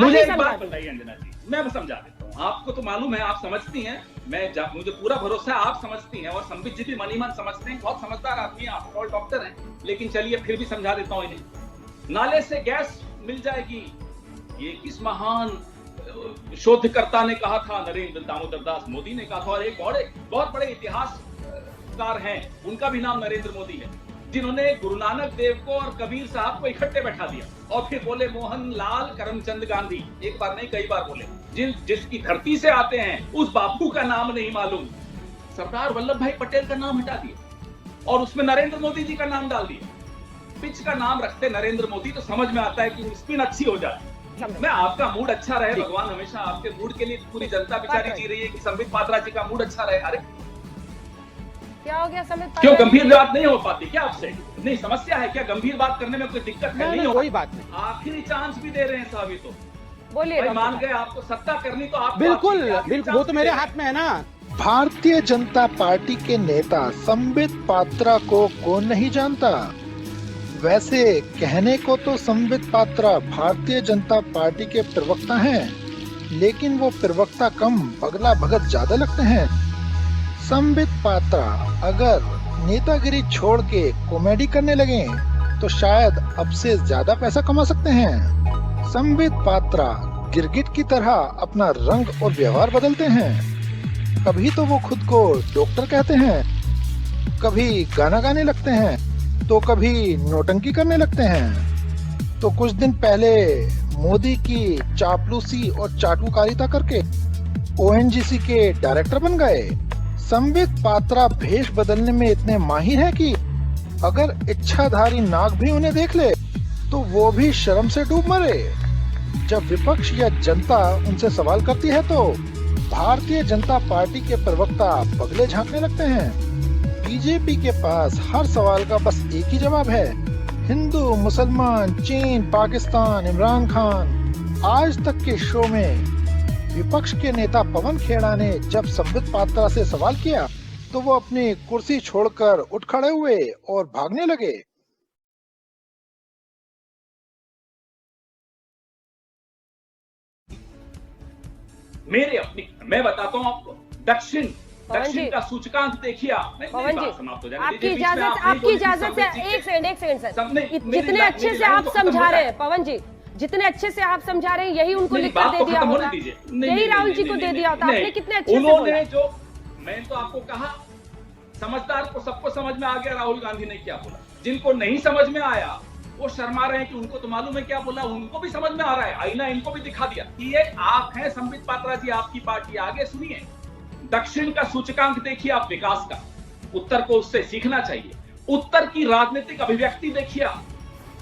मुझे एक बात बताइए अंजना जी, मैं समझा देता हूँ। आपको तो मालूम है, आप समझती हैं, मुझे पूरा भरोसा है आप समझती हैं, और संबित जी भी मनी मन समझते हैं, बहुत समझदार आदमी है, आप और डॉक्टर हैं। लेकिन चलिए फिर भी समझा देता हूँ इन्हें। नाले से गैस मिल जाएगी, ये किस महान शोधकर्ता ने कहा था? नरेंद्र दामोदर दास मोदी ने कहा था। और एक बहुत बड़े इतिहासकार हैं, उनका भी नाम नरेंद्र मोदी है, जिन्होंने गुरु नानक देव को और कबीर साहब को इकट्ठे बैठा दिया और फिर बोले मोहनलाल करमचंद गांधी। एक बार नहीं, कई बार बोले। जिसकी धरती से आते हैं उस बापू का नाम नहीं मालूम। सरदार वल्लभ भाई पटेल का नाम हटा दिया और उसमें नरेंद्र मोदी जी का नाम डाल दिया। पिच का नाम रखते नरेंद्र मोदी तो समझ में आता है कि स्पिन अच्छी हो जाए। मैं आपका मूड अच्छा रहे, भगवान हमेशा आपके मूड के लिए, पूरी जनता बेचारी जी रही है कि संबित पात्रा जी का मूड अच्छा रहे। अरे क्या हो गया संबित पात्रा? क्यों गंभीर बात नहीं हो पाती क्या आपसे? नहीं, समस्या है क्या? गंभीर बात करने में कोई दिक्कत है? नहीं, कोई बात नहीं। आखिरी चांस भी दे रहे हैं साहब। तो बोलिए, मान गए आपको सत्ता करनी तो आप बिल्कुल बिल्कुल, वो तो मेरे हाथ में है ना। भारतीय जनता पार्टी के नेता संबित पात्रा को कौन नहीं जानता। वैसे कहने को तो संबित पात्रा भारतीय जनता पार्टी के प्रवक्ता हैं, लेकिन वो प्रवक्ता कम पगला भगत ज्यादा लगते हैं। संबित पात्रा अगर नेतागिरी छोड़ के कॉमेडी करने लगे तो शायद अब से ज्यादा पैसा कमा सकते हैं। संबित पात्रा गिरगिट की तरह अपना रंग और व्यवहार बदलते हैं। कभी तो वो खुद को डॉक्टर कहते हैं, कभी गाना गाने लगते हैं, तो कभी नौटंकी करने लगते हैं। तो कुछ दिन पहले मोदी की चापलूसी और चाटुकारिता करके ओएनजीसी के डायरेक्टर बन गए। संबित पात्रा भेष बदलने में इतने माहिर हैं कि अगर इच्छाधारी नाग भी उन्हें देख ले तो वो भी शर्म से डूब मरे। जब विपक्ष या जनता उनसे सवाल करती है तो भारतीय जनता पार्टी के प्रवक्ता पगले झांकने लगते हैं। बीजेपी के पास हर सवाल का बस एक ही जवाब है, हिंदू, मुसलमान, चीन, पाकिस्तान, इमरान खान। आज तक के शो में विपक्ष के नेता पवन खेड़ा ने जब संबित पात्रा से सवाल किया तो वो अपनी कुर्सी छोड़कर उठ खड़े हुए और भागने लगे। मैं बताता हूँ आपको, दक्षिण का सूचकांक देखिए आप। पवन जी, आपकी इजाजत से एक सेकंड सर। जितने अच्छे से आप समझा रहे हैं पवन जी, जितने अच्छे से आप समझा रहे हैं, यही उनको लिखकर दे दिया होता, यही राहुल जी को दे दिया होता। आपने कितने अच्छे से बोला। जो मैं तो आपको कहा, समझदार को सबको समझ में आ गया राहुल गांधी ने क्या बोला। जिनको नहीं समझ में आया वो शर्मा रहे हैं कि उनको तो मालूम है क्या बोला, उनको भी समझ में आ रहा है। आईना इनको भी दिखा दिया कि ये आप हैं संबित पात्रा जी, आपकी पार्टी। आगे सुनिए, दक्षिण का सूचकांक देखिए आप, विकास का। उत्तर को उससे सीखना चाहिए। उत्तर की राजनीतिक अभिव्यक्ति देखिए आप,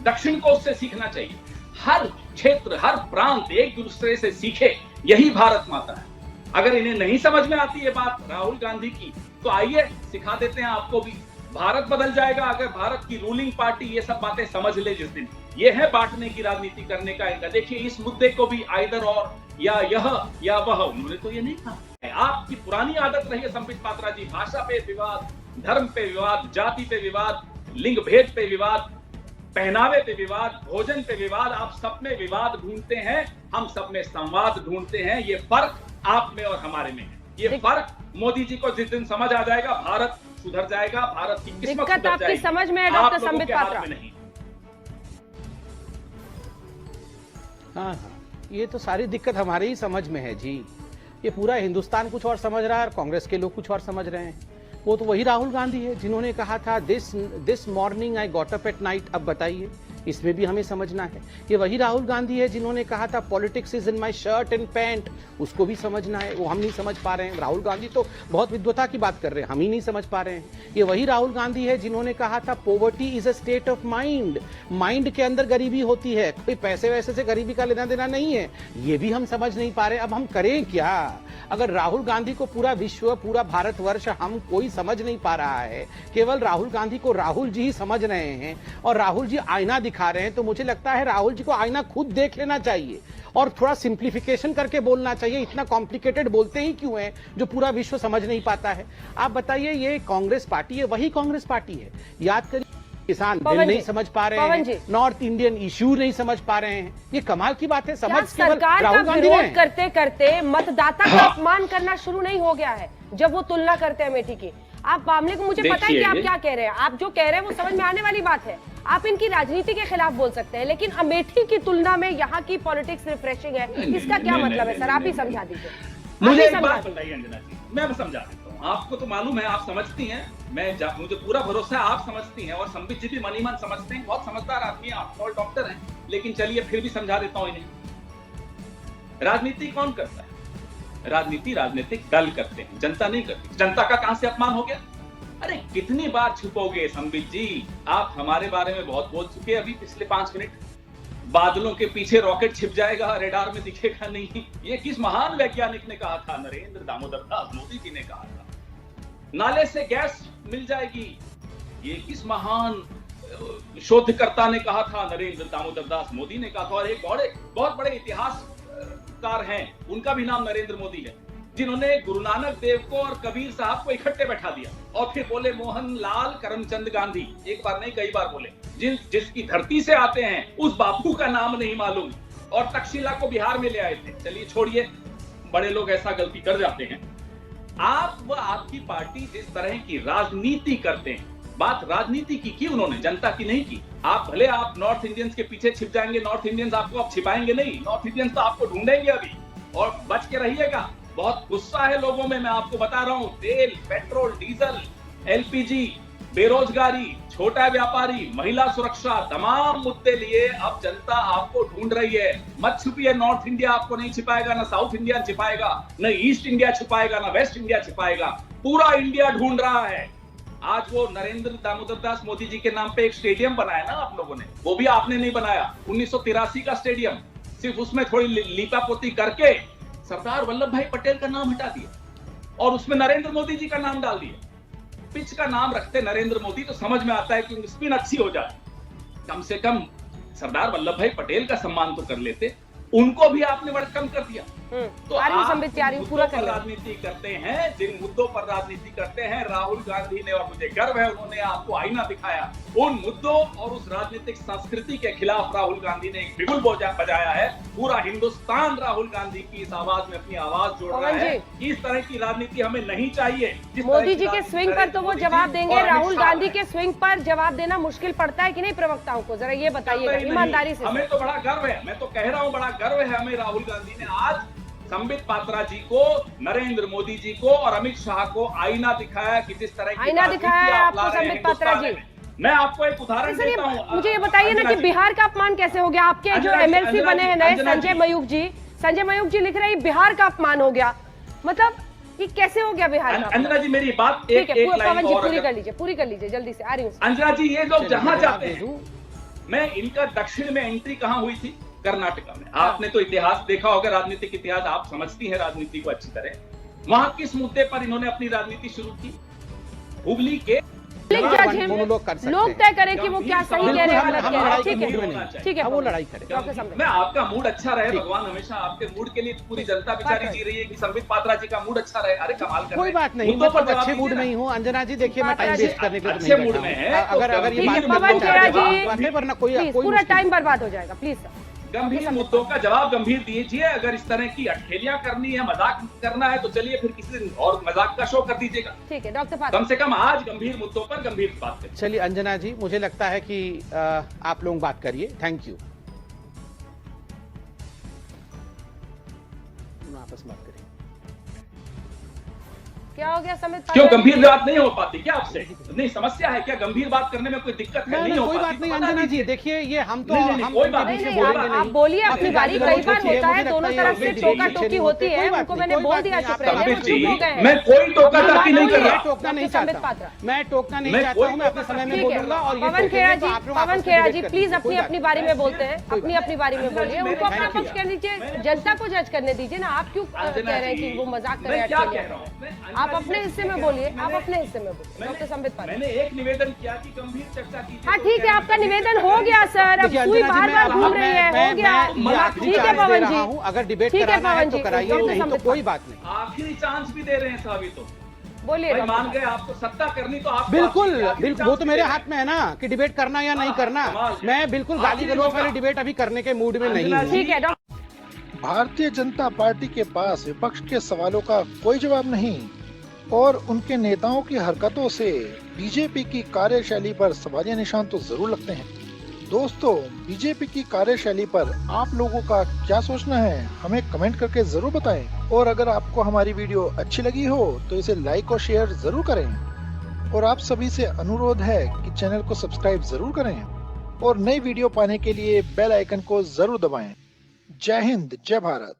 दक्षिण को उससे सीखना चाहिए। हर क्षेत्र, हर प्रांत एक दूसरे से सीखे, यही भारत माता है। अगर इन्हें नहीं समझ में आती है बात राहुल गांधी की, तो आइए सिखा देते हैं आपको भी। भारत बदल जाएगा अगर भारत की रूलिंग पार्टी ये सब बातें समझ ले जिस दिन। ये है बांटने की राजनीति करने का इनका। देखिए इस मुद्दे को भी आइदर और, या यह या वह, उन्होंने तो ये नहीं कहा। आपकी पुरानी आदत रही है संबित पात्रा जी, भाषा पे विवाद, धर्म पे विवाद, जाति पे विवाद, लिंग भेद पे विवाद, पहनावे पे विवाद, भोजन पे विवाद। आप सब में विवाद ढूंढते हैं, हम सब में संवाद ढूंढते हैं। ये फर्क आप में और हमारे में है। ये फर्क मोदी जी को जिस दिन समझ आ जाएगा, भारत सुधर जाएगा, भारत की किस्मत सुधर जाएगी। आपकी समझ में है डॉक्टर संबित पात्रा? नहीं। हाँ, ये तो सारी दिक्कत हमारी ही समझ में है जी। ये पूरा हिंदुस्तान कुछ और समझ रहा है और कांग्रेस के लोग कुछ और समझ रहे हैं। वो तो वही राहुल गांधी है जिन्होंने कहा था this morning I got up at night. अब बताइए, इसमें भी हमें समझना है। ये वही राहुल गांधी है जिन्होंने कहा था politics is in my shirt and pant. उसको भी समझना है, वो हम नहीं समझ पा रहे हैं। राहुल गांधी तो बहुत विद्वता की बात कर रहे हैं, हम ही नहीं समझ पा रहे हैं। ये वही राहुल गांधी है जिन्होंने कहा था poverty is a state of mind. Mind के अंदर गरीबी होती है, कोई पैसे वैसे से गरीबी का लेना देना नहीं है। ये भी हम समझ नहीं पा रहे। अब हम करें क्या? अगर राहुल गांधी को पूरा विश्व, पूरा भारतवर्ष हम कोई समझ नहीं पा रहा है, केवल राहुल गांधी को राहुल जी ही समझ रहे हैं और राहुल जी आईना दिखा रहे हैं, तो मुझे लगता है राहुल जी को आईना खुद देख लेना चाहिए और थोड़ा सिंप्लीफिकेशन करके बोलना चाहिए। इतना कॉम्प्लिकेटेड बोलते ही क्यों है जो पूरा विश्व समझ नहीं पाता है? आप बताइए, ये कांग्रेस पार्टी है, वही कांग्रेस पार्टी है। याद करिए किसान बिल नहीं समझ पा रहे हैं, नॉर्थ इंडियन इश्यू नहीं समझ पा रहे हैं। ये कमाल की बात है। समझ सरकार का विरोध करते करते मतदाता का अपमान करना शुरू नहीं हो गया है जब वो तुलना करते हैं अमेठी की। आप मामले को, मुझे पता है कि आप क्या कह रहे हैं, आप जो कह रहे हैं वो समझ में आने वाली बात है। आप इनकी राजनीति के खिलाफ बोल सकते हैं, लेकिन अमेठी की तुलना में यहाँ की पॉलिटिक्स रिफ्रेशिंग है, इसका क्या मतलब है सर? आप ही समझा दीजिए। मुझे एक बात बताइए अंजना जी, मैं समझा देता हूँ। आपको तो मालूम है, आप समझती हैं, मुझे पूरा भरोसा है आप समझती हैं, और संबित जी भी मनी मन समझते हैं, बहुत समझदार आदमी है, आप और डॉक्टर हैं। लेकिन चलिए फिर भी समझा देता हूँ इन्हें। राजनीति कौन करता है? राजनीति राजनीतिक दल करते हैं, जनता नहीं करती। जनता का कहां से अपमान हो गया? अरे कितनी बार छुपोगे संबित जी? आप हमारे बारे में बहुत बोल चुके हैं अभी पिछले 5 मिनट। बादलों के पीछे रॉकेट छिप जाएगा, रेडार में दिखेगा नहीं। ये किस महान वैज्ञानिक ने कहा था? नरेंद्र दामोदर दास मोदी जी ने कहा था। नाले से गैस मिल जाएगी, ये किस महान शोधकर्ता ने कहा था? नरेंद्र दामोदर दास मोदी ने कहा था। और एक बहुत बड़े इतिहासकार हैं, उनका भी नाम नरेंद्र मोदी है, जिन्होंने गुरु नानक देव को और कबीर साहब को इकट्ठे बैठा दिया और फिर बोले मोहन लाल करमचंद गांधी। एक बार नहीं, कई बार बोले। जिसकी धरती से आते हैं उस बापू का नाम नहीं मालूम, और तक्षशिला को बिहार में ले आए थे। चलिए छोड़िए, बड़े लोग ऐसा गलती कर जाते हैं। आप व आपकी पार्टी जिस तरह की राजनीति करते हैं, बात राजनीति की उन्होंने, जनता की नहीं की। आप भले आप नॉर्थ इंडियंस के पीछे छिप जाएंगे, नॉर्थ इंडियंस आपको अब छिपाएंगे नहीं, नॉर्थ इंडियंस तो आपको ढूंढेंगे अभी, और बच के रहिएगा। बहुत गुस्सा है लोगों में, मैं आपको बता रहा हूं। तेल, पेट्रोल, डीजल, एलपीजी, बेरोजगारी, छोटा व्यापारी, महिला सुरक्षा, तमाम मुद्दे लिए अब जनता आपको ढूंढ रही है। मत छुपिए, नॉर्थ इंडिया आपको नहीं छिपाएगा, ना साउथ इंडिया छिपाएगा, न ईस्ट इंडिया छिपाएगा, ना वेस्ट इंडिया छिपाएगा। पूरा इंडिया ढूंढ रहा है। आज वो नरेंद्र दामोदर दास मोदी जी के नाम पे एक स्टेडियम बनाया ना आप लोगों ने, वो भी आपने नहीं बनाया, 1983 का स्टेडियम। सिर्फ उसमें थोड़ी लीपापोती करके सरदार वल्लभ भाई पटेल का नाम हटा दिया और उसमें नरेंद्र मोदी जी का नाम डाल दिया। पिच का नाम रखते नरेंद्र मोदी तो समझ में आता है कि स्पिन अच्छी हो जाती। कम से कम सरदार वल्लभ भाई पटेल का सम्मान तो कर लेते, उनको भी आपने बड़ा कम कर दिया। तो आप पूरा राजनीति करते हैं, जिन मुद्दों पर राजनीति करते हैं, राहुल गांधी ने, और मुझे गर्व है उन्होंने आपको आईना दिखाया। उन मुद्दों और उस राजनीतिक संस्कृति के खिलाफ राहुल गांधी ने एक बिगुल बजाया है। पूरा हिंदुस्तान राहुल गांधी की इस आवाज में अपनी आवाज जोड़ रहा है। इस तरह की राजनीति हमें नहीं चाहिए। मोदी जी के स्विंग पर तो वो जवाब देंगे, राहुल गांधी के स्विंग पर जवाब देना मुश्किल पड़ता है कि नहीं प्रवक्ताओं को? जरा ये बताइएगा ईमानदारी से। हमें तो बड़ा गर्व है, मैं तो कह रहा हूँ बड़ा गर्व है हमें। राहुल गांधी ने आज संबित पात्रा जी को, नरेंद्र मोदी जी को और अमित शाह को आईना दिखाया कि जिस तरह की आईना दिखाया है आपको संबित पात्रा जी। मैं आपको एक उदाहरण देता हूं। मुझे ये बताइए ना कि बिहार का अपमान कैसे हो गया? आपके जो एमएलसी बने हैं नए, संजय मयूख जी लिख रहे हैं बिहार का अपमान हो गया। मतलब ये कैसे हो गया बिहार का? अंजना जी मेरी बात एक पवन जी पूरी कर लीजिए जल्दी से, आ रही हूँ। अंजना जी, ये लोग जहां जाते हैं, मैं इनका दक्षिण में एंट्री कहां हुई थी? कर्नाटका में। आपने तो इतिहास देखा होगा, राजनीतिक इतिहास आप समझती हैं राजनीति को अच्छी तरह। वहां किस मुद्दे पर इन्होंने अपनी राजनीति शुरू की? हुबली के लोग तय करें कि वो क्या सही कह रहे हैं, गलत कह रहे हैं। ठीक है, वो लड़ाई करें। मैं आपका मूड अच्छा रहे, भगवान हमेशा आपके मूड के लिए पूरी जनता बेचारी जी रही है कि संबित पात्रा जी का मूड अच्छा रहे। अरे कमाल कर, कोई बात नहीं, मैं पर अच्छे मूड में ही हूँ। अंजना जी देखिए, मैं टाइम वेस्ट करने के लिए अच्छे मूड में है। अगर ये पवन खेड़ा जी वरना कोई पूरा टाइम बर्बाद हो जाएगा, प्लीज सर। गंभीर मुद्दों का जवाब गंभीर दीजिए। अगर इस तरह की अठखेलियां करनी है, मजाक करना है, तो चलिए फिर किसी दिन और मजाक का शो कर दीजिएगा। ठीक है डॉक्टर पात्रा, कम से कम आज गंभीर मुद्दों पर गंभीर बात करें। चलिए अंजना जी, मुझे लगता है कि आप लोग बात करिए। Thank you. आपस में बात करिए। क्या हो गया संबित? क्यों गंभीर बात नहीं हो पाती क्या आपसे? नहीं, समस्या है क्या? गंभीर बात करने में कोई दिक्कत है? नहीं हो कोई बात नहीं अंजना जी, देखिए ये हम तो आप बोलिए अपनी बारी। कई बार होता है दोनों तरफ से टोका टोकी होती है, उनको मैंने बोल दिया चुप रहे, वो चुप हो गए। मैं कोई टोका टाकी नहीं कर रहा, टोकना नहीं चाहता, मैं टोकना नहीं चाहता हूँ। मैं अपने समय में बोलूंगा। और पवन खेड़ा जी प्लीज अपनी बारी में बोलते हैं, अपनी बारी में बोलिए। उनको अपना पक्ष कह दीजिए, जनता को जज करने दीजिए ना। आप क्यों कह रहे हैं कि वो मजाक कर रहे हैं? आप अपने हिस्से में बोलिए, आप अपने हिस्से में बोलिए। डॉक्टर संबित पात्रा, मैंने एक निवेदन किया कि गंभीर चर्चा कीजिए। हाँ ठीक है, आपका निवेदन हो गया सर। अब सुई बार घूम रही है, हो गया। ठीक है पवन जी, अगर डिबेट कराना है तो कराइए, नहीं तो कोई बात नहीं। आखिरी चांस भी दे रहे हैं साहब, तो बोलिए भाई डॉक्टर मान साहब। गए आपको सत्ता करनी तो आप बिल्कुल बिल्कुल, वो तो मेरे हाथ में है ना कि डिबेट करना या नहीं करना। मैं बिल्कुल गाली गलौज वाली डिबेट अभी करने के मूड में नहीं हूँ। ठीक है डॉक्टर। भारतीय जनता पार्टी के पास विपक्ष के सवालों का कोई जवाब नहीं और उनके नेताओं की हरकतों से बीजेपी की कार्यशैली पर सवालिया निशान तो जरूर लगते हैं। दोस्तों, बीजेपी की कार्यशैली पर आप लोगों का क्या सोचना है, हमें कमेंट करके जरूर बताएं। और अगर आपको हमारी वीडियो अच्छी लगी हो तो इसे लाइक और शेयर जरूर करें। और आप सभी से अनुरोध है कि चैनल को सब्सक्राइब जरूर करें और नई वीडियो पाने के लिए बेल आइकन को जरूर दबाएं। जय हिंद, जय भारत।